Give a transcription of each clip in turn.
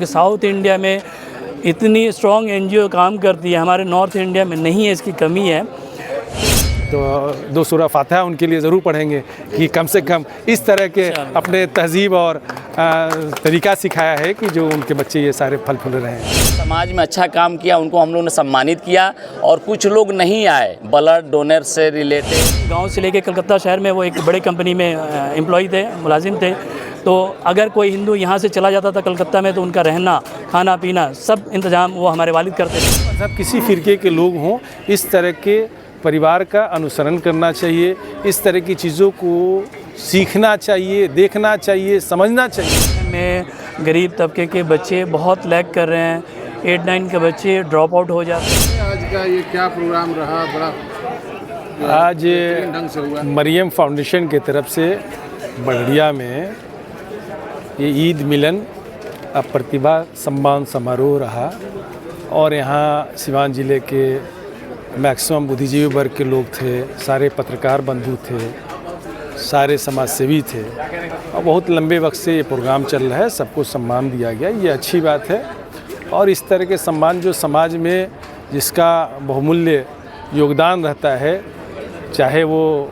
South India में इतनी strong NGO काम करती है, हमारे नॉर्थ इंडिया में नहीं है, इसकी कमी है। तो 2 सूरा फातिहा उनके लिए ज़रूर पढ़ेंगे कि कम से कम इस तरह के अपने तहज़ीब और तरीक़ा सिखाया है कि जो उनके बच्चे ये सारे फल फूल रहे हैं। समाज में अच्छा काम किया, उनको हम लोगों ने सम्मानित किया और कुछ लोग नहीं आए ब्लड डोनर से रिलेटेड। गांव से लेके कलकत्ता शहर में वो एक बड़े कंपनी में एम्प्लॉय थे, मुलाजिम थे। तो अगर कोई हिंदू यहाँ से चला जाता था कलकत्ता में तो उनका रहना, खाना पीना सब इंतज़ाम वो हमारे वालिद करते थे। मतलब किसी फ़िरके के लोग हों, इस तरह के परिवार का अनुसरण करना चाहिए, इस तरह की चीज़ों को सीखना चाहिए, देखना चाहिए, समझना चाहिए। में गरीब तबके के बच्चे बहुत लैग कर रहे हैं, 8-9 के बच्चे ड्रॉप आउट हो जाते हैं। आज का ये क्या प्रोग्राम रहा? बड़ा आज ढंग से हुआ। मरियम फाउंडेशन की तरफ से बड़िया में ये ईद मिलन प्रतिभा सम्मान समारोह रहा और यहाँ सिवान ज़िले के मैक्सिमम बुद्धिजीवी वर्ग के लोग थे, सारे पत्रकार बंधु थे, सारे समाज सेवी थे और बहुत लंबे वक्त से ये प्रोग्राम चल रहा है। सबको सम्मान दिया गया, ये अच्छी बात है। और इस तरह के सम्मान जो समाज में जिसका बहुमूल्य योगदान रहता है, चाहे वो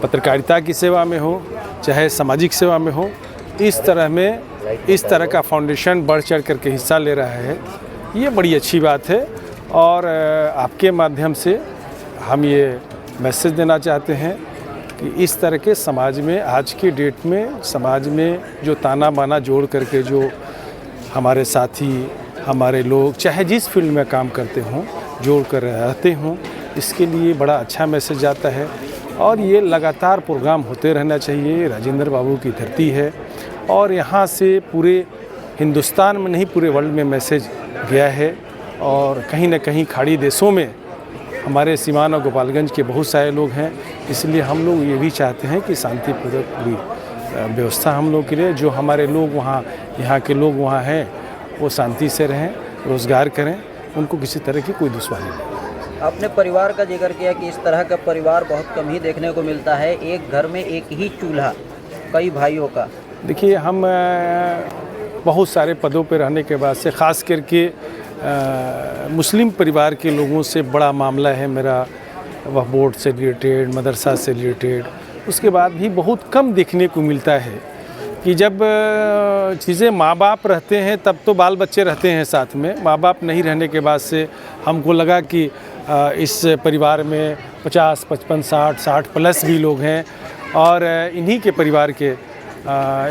पत्रकारिता की सेवा में हो, चाहे सामाजिक सेवा में हो, इस तरह का फाउंडेशन बढ़ चढ़ करके हिस्सा ले रहा है, ये बड़ी अच्छी बात है। और आपके माध्यम से हम ये मैसेज देना चाहते हैं कि इस तरह के समाज में आज की डेट में समाज में जो ताना बाना जोड़ करके जो हमारे साथी, हमारे लोग चाहे जिस फील्ड में काम करते हों, जोड़ कर रहते हों, इसके लिए बड़ा अच्छा मैसेज जाता है। और ये लगातार प्रोग्राम होते रहना चाहिए। राजेंद्र बाबू की धरती है और यहाँ से पूरे हिंदुस्तान में नहीं पूरे वर्ल्ड में मैसेज गया है। और कहीं न कहीं खाड़ी देशों में हमारे सीवान और गोपालगंज के बहुत सारे लोग हैं, इसलिए हम लोग ये भी चाहते हैं कि शांतिपूर्वक पूरी व्यवस्था हम लोग के लिए, जो हमारे लोग वहाँ यहाँ के लोग वहाँ हैं वो शांति से रहें, रोज़गार करें, उनको किसी तरह की कोई दुश्वारी नहीं। आपने परिवार का जिक्र किया कि इस तरह का परिवार बहुत कम ही देखने को मिलता है, एक घर में एक ही चूल्हा कई भाइयों का। देखिए, हम बहुत सारे पदों पर रहने के बाद से ख़ास करके मुस्लिम परिवार के लोगों से बड़ा मामला है मेरा, वह बोर्ड से रिलेटेड, मदरसा से रिलेटेड। उसके बाद भी बहुत कम देखने को मिलता है कि जब चीज़ें माँ बाप रहते हैं तब तो बाल बच्चे रहते हैं साथ में, माँ बाप नहीं रहने के बाद से हमको लगा कि इस परिवार में 50, 55, 60 प्लस भी लोग हैं। और इन्हीं के परिवार के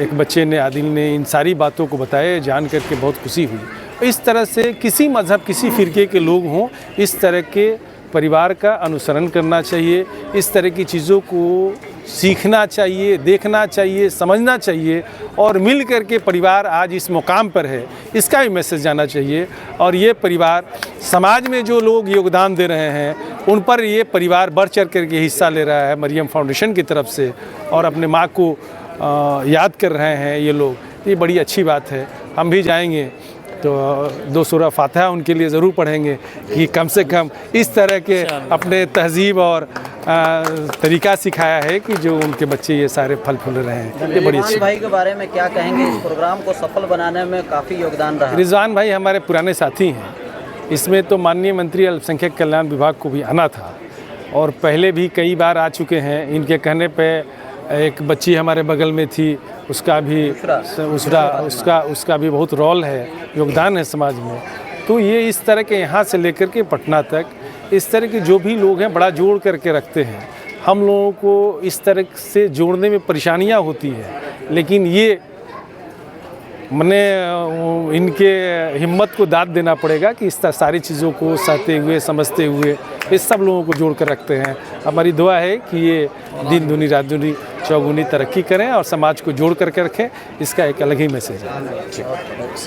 एक बच्चे ने, आदिल ने, इन सारी बातों को बताया, जान करके बहुत खुशी हुई। इस तरह से किसी मज़हब, किसी फ़िरके के लोग हों, इस तरह के परिवार का अनुसरण करना चाहिए, इस तरह की चीज़ों को सीखना चाहिए, देखना चाहिए, समझना चाहिए और मिल कर के परिवार आज इस मुकाम पर है, इसका भी मैसेज जाना चाहिए। और ये परिवार समाज में जो लोग योगदान दे रहे हैं उन पर ये परिवार बढ़ चढ़ कर के हिस्सा ले रहा है मरियम फाउंडेशन की तरफ से, और अपने माँ को याद कर रहे हैं ये लोग, ये बड़ी अच्छी बात है। हम भी जाएंगे तो 2 सूरा फातिहा उनके लिए ज़रूर पढ़ेंगे कि कम से कम इस तरह के अपने तहज़ीब और तरीक़ा सिखाया है कि जो उनके बच्चे ये सारे फल फूल रहे हैं, ये बड़ी अच्छी। भाई के बारे में क्या कहेंगे? इस प्रोग्राम को सफल बनाने में काफ़ी योगदान रहा। रिजवान भाई हमारे पुराने साथी हैं, इसमें तो माननीय मंत्री अल्पसंख्यक कल्याण विभाग को भी आना था और पहले भी कई बार आ चुके हैं। इनके कहने पर एक बच्ची हमारे बगल में थी, उसका भी उसका भी बहुत रोल है, योगदान है समाज में। तो ये इस तरह के यहाँ से लेकर के पटना तक इस तरह के जो भी लोग हैं बड़ा जोड़ करके रखते हैं। हम लोगों को इस तरह से जोड़ने में परेशानियाँ होती हैं, लेकिन ये मैंने इनके हिम्मत को दाद देना पड़ेगा कि इस तरह सारी चीज़ों को सहते हुए, समझते हुए इस सब लोगों को जोड़ कर रखते हैं। हमारी दुआ है कि ये दिन दूनी रात दूनी चौगुनी तरक्की करें और समाज को जोड़ करके रखें, इसका एक अलग ही मैसेज है।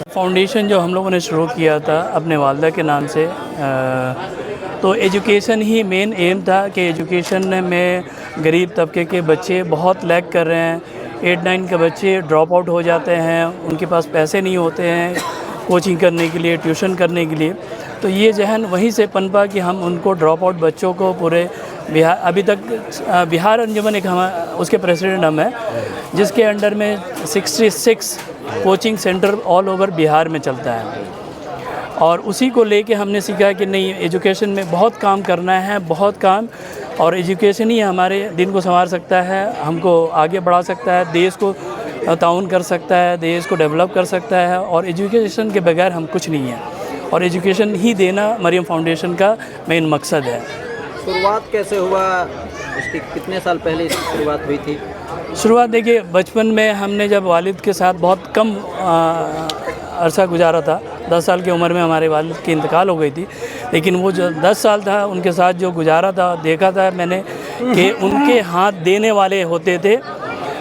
फाउंडेशन जो हम लोगों ने शुरू किया था अपने वालिदा के नाम से, तो एजुकेशन ही मेन एम था कि एजुकेशन में गरीब तबके के बच्चे बहुत लैग कर रहे हैं, 8-9 के बच्चे ड्रॉप आउट हो जाते हैं, उनके पास पैसे नहीं होते हैं कोचिंग करने के लिए, ट्यूशन करने के लिए। तो ये जहन वहीं से पनपा कि हम उनको ड्रॉप आउट बच्चों को पूरे बिहार, अभी तक बिहार अंजुमन एक हम उसके प्रेसिडेंट हम हैं, जिसके अंडर में 66 coaching centre all over Bihar में चलता है, और उसी को लेके हमने सीखा कि नहीं, एजुकेशन में बहुत काम करना है, बहुत काम, और एजुकेशन ही हमारे दिन को संवार सकता है, हमको आगे बढ़ा सकता है, देश को ताउन कर सकता है, देश को डेवलप कर सकता है, और एजुकेशन के बगैर हम कुछ नहीं हैं, और एजुकेशन ही देना मरियम फाउंडेशन का मेन मकसद है। शुरुआत कैसे हुआ, इसकी कितने साल पहले इसकी शुरुआत हुई थी? शुरुआत देखिए, बचपन में हमने जब वालिद के साथ बहुत कम अरसा गुजारा था, 10 साल की उम्र में हमारे वालिद की इंतकाल हो गई थी, लेकिन वो जो 10 साल था उनके साथ जो गुजारा था, देखा था मैंने कि उनके हाथ देने वाले होते थे।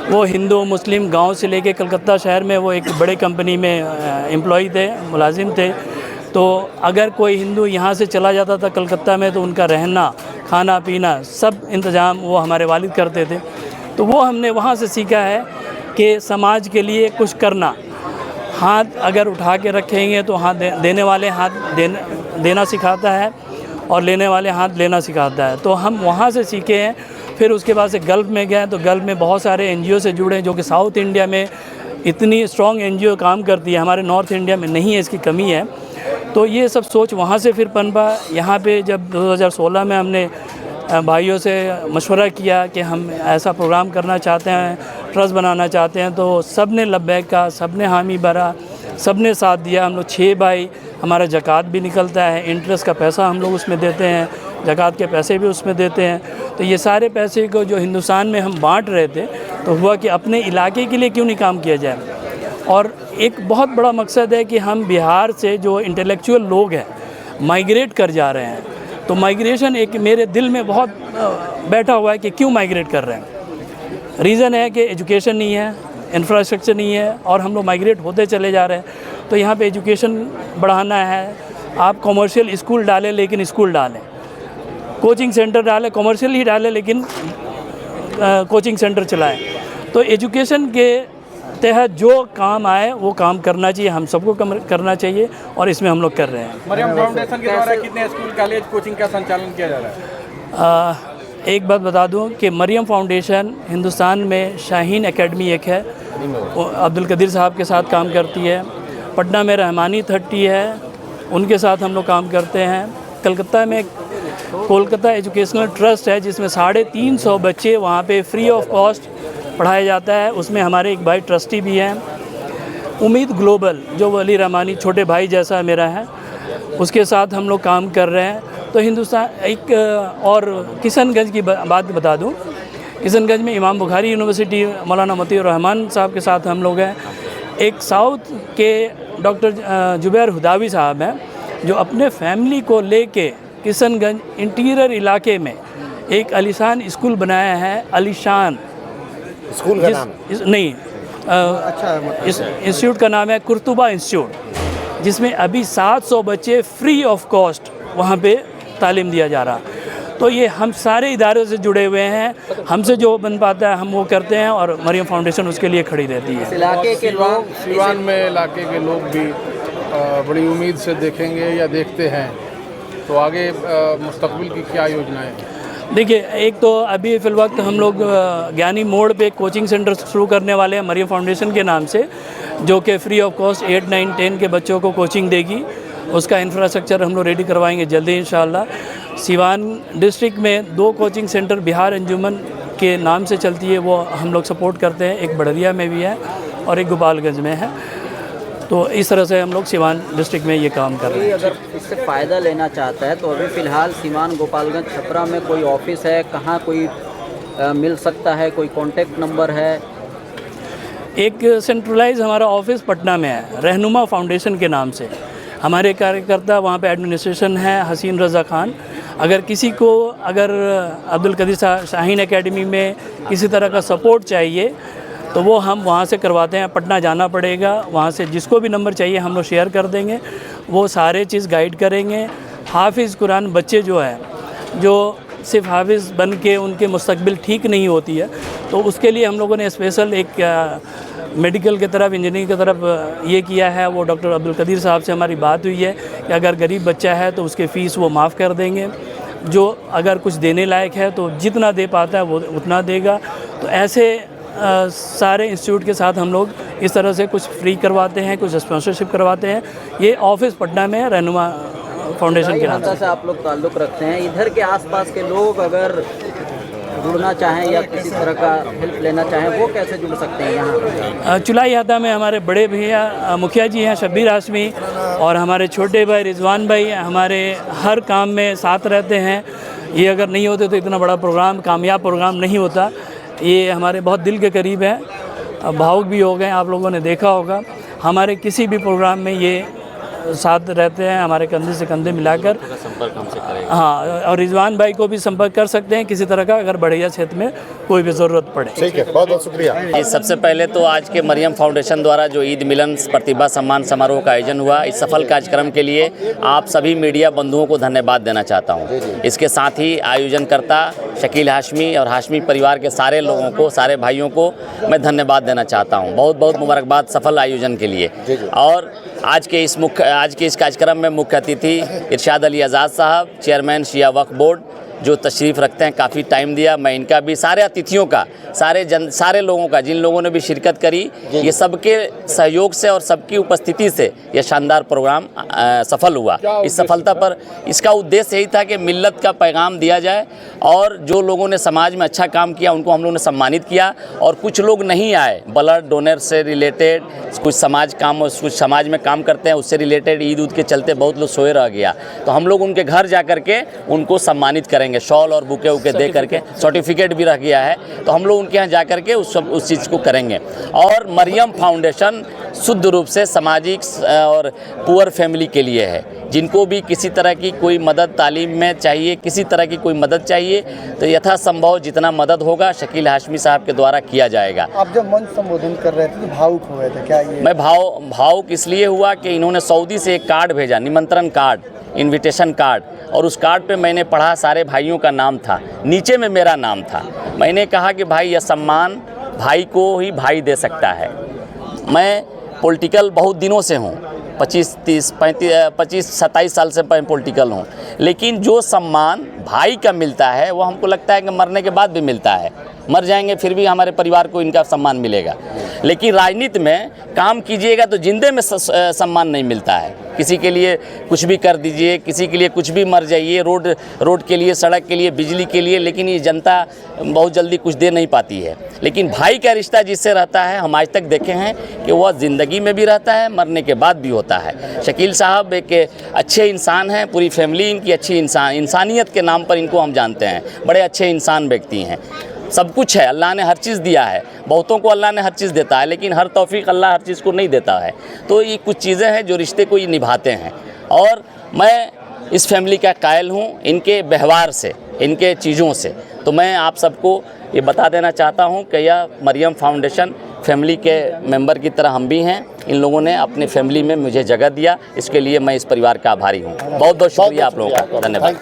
वो हिंदू मुस्लिम गांव से लेके कलकत्ता शहर में वो एक बड़े कंपनी में एम्प्लॉय थे, मुलाजिम थे। तो अगर कोई हिंदू यहाँ से चला जाता था कलकत्ता में, तो उनका रहना, खाना पीना सब इंतज़ाम वो हमारे वालिद करते थे। तो वो हमने वहाँ से सीखा है कि समाज के लिए कुछ करना, हाथ अगर उठा के रखेंगे तो हाथ देने वाले हाथ देना सिखाता है, और लेने वाले हाथ लेना सिखाता है। तो हम वहाँ से सीखे हैं। फिर उसके बाद से गल्फ़ में गए, तो गल्फ़ में बहुत सारे एनजीओ से जुड़े, जो कि साउथ इंडिया में इतनी स्ट्रॉन्ग एनजीओ काम करती है, हमारे नॉर्थ इंडिया में नहीं है, इसकी कमी है। तो ये सब सोच वहाँ से फिर पनपा। यहाँ पे जब 2016 में हमने भाइयों से मशवरा किया कि हम ऐसा प्रोग्राम करना चाहते हैं, ट्रस्ट बनाना चाहते हैं, तो सब ने लब्बैक कहा, सब ने हामी भरा, सब ने साथ दिया। हम लोग 6 भाई, हमारा ज़कात भी निकलता है, इंटरेस्ट का पैसा हम लोग उसमें देते हैं, ज़कात के पैसे भी उसमें देते हैं। तो ये सारे पैसे को जो हिंदुस्तान में हम बांट रहे थे, तो हुआ कि अपने इलाके के लिए क्यों नहीं काम किया जाए। और एक बहुत बड़ा मकसद है कि हम बिहार से जो इंटेलेक्चुअल लोग हैं माइग्रेट कर जा रहे हैं, तो माइग्रेशन एक मेरे दिल में बहुत बैठा हुआ है कि क्यों माइग्रेट कर रहे हैं। रीज़न है कि एजुकेशन नहीं है, इंफ्रास्ट्रक्चर नहीं है, और हम लोग माइग्रेट होते चले जा रहे हैं। तो यहाँ पे एजुकेशन बढ़ाना है। आप कॉमर्शियल स्कूल डालें, लेकिन स्कूल डालें, कोचिंग सेंटर डालें, कॉमर्शियल ही डालें, लेकिन कोचिंग सेंटर चलाएं। तो एजुकेशन के तहत जो काम आए वो काम करना चाहिए, हम सबको करना चाहिए, और इसमें हम लोग कर रहे हैं। मरियम फाउंडेशन के द्वारा कितने स्कूल, कॉलेज, कोचिंग का संचालन किया जा रहा है? एक बात बता दूं कि मरियम फाउंडेशन हिंदुस्तान में शाहीन एकेडमी एक है, अब्दुल कदीर साहब के साथ काम करती है। पटना में रहमानी 30 है, उनके साथ हम लोग काम करते हैं। कलकत्ता में कोलकाता एजुकेशनल ट्रस्ट है, जिसमें 350 बच्चे वहाँ पे फ्री ऑफ कॉस्ट पढ़ाया जाता है। उसमें हमारे एक भाई ट्रस्टी भी हैं। उम्मीद ग्लोबल, जो वली रहमानी छोटे भाई जैसा मेरा है, उसके साथ हम लोग काम कर रहे हैं। तो हिंदुस्तान एक और किशनगंज की बात बता दूं, किशनगंज में इमाम बुखारी यूनिवर्सिटी, मौलाना मतीउर रहमान साहब के साथ हम लोग हैं। एक साउथ के डॉक्टर जुबैर हुदावी साहब हैं, जो अपने फैमिली को लेके किशनगंज इंटीरियर इलाके में एक आलीशान स्कूल बनाया है। आलीशान स्कूल का नाम नहीं, इस इंस्टीट्यूट का नाम है कुर्तुबा इंस्टीट्यूट, जिसमें अभी 700 बच्चे फ्री ऑफ कॉस्ट वहाँ पे तालीम दिया जा रहा। तो ये हम सारे इदारों से जुड़े हुए हैं, हमसे जो बन पाता है हम वो करते हैं, और मरियम फाउंडेशन उसके लिए खड़ी रहती है। इलाके के लोग, सिवान में इलाके के लोग भी बड़ी उम्मीद से देखेंगे या देखते हैं, तो आगे मुस्तकबिल की क्या योजनाएं हैं? देखिए, एक तो अभी फ़िलवक्त हम लोग ज्ञानी मोड़ पे कोचिंग सेंटर शुरू करने वाले हैं मरियम फाउंडेशन के नाम से, जो कि फ्री ऑफ कॉस्ट 8, 9, 10 के बच्चों को कोचिंग देगी। उसका इंफ्रास्ट्रक्चर हम लोग रेडी करवाएंगे जल्दी इंशाल्लाह। सिवान डिस्ट्रिक्ट में 2 कोचिंग सेंटर बिहार अंजुमन के नाम से चलती है, वो हम लोग सपोर्ट करते हैं। एक बड़रिया में भी है और एक गोपालगंज में है। तो इस तरह से हम लोग सिवान डिस्ट्रिक्ट में ये काम कर रहे हैं। अगर इससे फ़ायदा लेना चाहता है तो अभी फ़िलहाल सिवान, गोपालगंज, छपरा में कोई ऑफिस है, कहाँ कोई मिल सकता है, कोई कॉन्टैक्ट नंबर है? एक सेंट्रलाइज हमारा ऑफिस पटना में है, रहनुमा फाउंडेशन के नाम से। हमारे कार्यकर्ता वहाँ पे एडमिनिस्ट्रेशन है, हसीन रज़ा खान। अगर किसी को अब्दुल कदीर शाहीन एकेडमी में किसी तरह का सपोर्ट चाहिए तो वो हम वहाँ से करवाते हैं। पटना जाना पड़ेगा, वहाँ से जिसको भी नंबर चाहिए हम लोग शेयर कर देंगे, वो सारे चीज़ गाइड करेंगे। हाफिज़ कुरान बच्चे जो हैं, जो सिर्फ हाफिज़ बन के उनके मुस्तकबिल ठीक नहीं होती है, तो उसके लिए हम लोगों ने स्पेशल एक मेडिकल की तरफ, इंजीनियरिंग की तरफ ये किया है। वो डॉक्टर अब्दुल कदीर साहब से हमारी बात हुई है कि अगर गरीब बच्चा है तो उसके फ़ीस वो माफ़ कर देंगे, जो अगर कुछ देने लायक है तो जितना दे पाता है वो उतना देगा। तो ऐसे सारे इंस्टीट्यूट के साथ हम लोग इस तरह से कुछ फ्री करवाते हैं, कुछ स्पॉन्सरशिप करवाते हैं। ये ऑफिस पटना में है, रहनुमा फाउंडेशन के नाम से आप लोग ताल्लुक़ रखते हैं। इधर के आसपास के लोग अगर जुड़ना चाहें या किसी तरह का हेल्प लेना चाहें, वो कैसे जुड़ सकते हैं यहाँ? चुलाई हाता में हमारे बड़े भैया मुखिया जी हैं, शब्बीर हाशमी, और हमारे छोटे भाई रिजवान भाई हमारे हर काम में साथ रहते हैं। ये अगर नहीं होते तो इतना बड़ा प्रोग्राम, कामयाब प्रोग्राम नहीं होता। ये हमारे बहुत दिल के करीब है, भावुक भी हो गए, आप लोगों ने देखा होगा। हमारे किसी भी प्रोग्राम में ये साथ रहते हैं, हमारे कंधे से कंधे मिलाकर। संपर्क हमसे करेगा। हाँ, और रिजवान भाई को भी संपर्क कर सकते हैं किसी तरह का, अगर बढ़िया क्षेत्र में कोई भी ज़रूरत पड़े। ठीक है, बहुत बहुत शुक्रिया। जी, सबसे पहले तो आज के मरियम फाउंडेशन द्वारा जो ईद मिलन प्रतिभा सम्मान समारोह का आयोजन हुआ, इस सफल कार्यक्रम के लिए आप सभी मीडिया बंधुओं को धन्यवाद देना चाहता हूँ। इसके साथ ही आयोजनकर्ता शकील हाशमी और हाशमी परिवार के सारे लोगों को, सारे भाइयों को मैं धन्यवाद देना चाहता हूँ। बहुत बहुत मुबारकबाद सफल आयोजन के लिए। और आज के इस कार्यक्रम में मुख्य अतिथि इरशाद अली आज़ाद साहब, चेयरमैन शिया वक्फ बोर्ड, जो तशरीफ़ रखते हैं, काफ़ी टाइम दिया। मैं इनका भी, सारे अतिथियों का, सारे लोगों का, जिन लोगों ने भी शिरकत करी, ये सबके सहयोग से और सबकी उपस्थिति से ये शानदार प्रोग्राम सफल हुआ। इस सफलता पर इसका उद्देश्य यही था कि मिल्लत का पैगाम दिया जाए, और जो लोगों ने समाज में अच्छा काम किया उनको हम लोगों ने सम्मानित किया। और कुछ लोग नहीं आए ब्लड डोनर से रिलेटेड, कुछ समाज में काम करते हैं, उससे रिलेटेड ईद के चलते बहुत लोग सोए रह गया, तो हम लोग उनके घर जा करके उनको सम्मानित करेंगे, शॉल और बुके उके दे करके। सर्टिफिकेट भी रह गया है, तो हम लोग उनके यहाँ जा करके उस चीज़ को करेंगे। और मरियम फाउंडेशन शुद्ध रूप से सामाजिक और पुअर फैमिली के लिए है, जिनको भी किसी तरह की कोई मदद तालीम में चाहिए, किसी तरह की कोई मदद चाहिए, तो यथासंभव जितना मदद होगा शकील हाशमी साहब के द्वारा किया जाएगा। आप जब मंच संबोधन कर रहे थे तो भावुक हो गए थे क्या? ये मैं भावुक इसलिए हुआ कि इन्होंने सऊदी से एक कार्ड भेजा, निमंत्रण कार्ड, इनविटेशन कार्ड, और उस कार्ड पे मैंने पढ़ा, सारे भाइयों का नाम था, नीचे में मेरा नाम था। मैंने कहा कि भाई, यह सम्मान भाई को ही भाई दे सकता है। मैं पॉलिटिकल बहुत दिनों से हूँ, 25-27 साल से मैं पॉलिटिकल हूँ, लेकिन जो सम्मान भाई का मिलता है वो हमको लगता है कि मरने के बाद भी मिलता है। मर जाएंगे फिर भी हमारे परिवार को इनका सम्मान मिलेगा, लेकिन राजनीति में काम कीजिएगा तो जिंदे में सम्मान नहीं मिलता है। किसी के लिए कुछ भी कर दीजिए, किसी के लिए कुछ भी मर जाइए, रोड के लिए, सड़क के लिए, बिजली के लिए, लेकिन ये जनता बहुत जल्दी कुछ दे नहीं पाती है। लेकिन भाई का रिश्ता जिससे रहता है, हम आज तक देखे हैं कि वह ज़िंदगी में भी रहता है, मरने के बाद भी होता है। शकील साहब एक अच्छे इंसान हैं, पूरी फैमिली इनकी अच्छी इंसानियत के नाम पर इनको हम जानते हैं, बड़े अच्छे इंसान व्यक्ति हैं। सब कुछ है, अल्लाह ने हर चीज़ दिया है, बहुतों को अल्लाह ने हर चीज़ देता है, लेकिन हर तौफीक अल्लाह हर चीज़ को नहीं देता है। तो ये कुछ चीज़ें हैं जो रिश्ते को ये निभाते हैं, और मैं इस फैमिली का कायल हूँ, इनके व्यवहार से, इनके चीज़ों से। तो मैं आप सबको ये बता देना चाहता हूँ कि यह मरियम फाउंडेशन फैमिली के मेंबर की तरह हम भी हैं। इन लोगों ने अपने फैमिली में मुझे जगह दिया, इसके लिए मैं इस परिवार का आभारी हूँ। बहुत बहुत शुक्रिया आप लोगों का, धन्यवाद।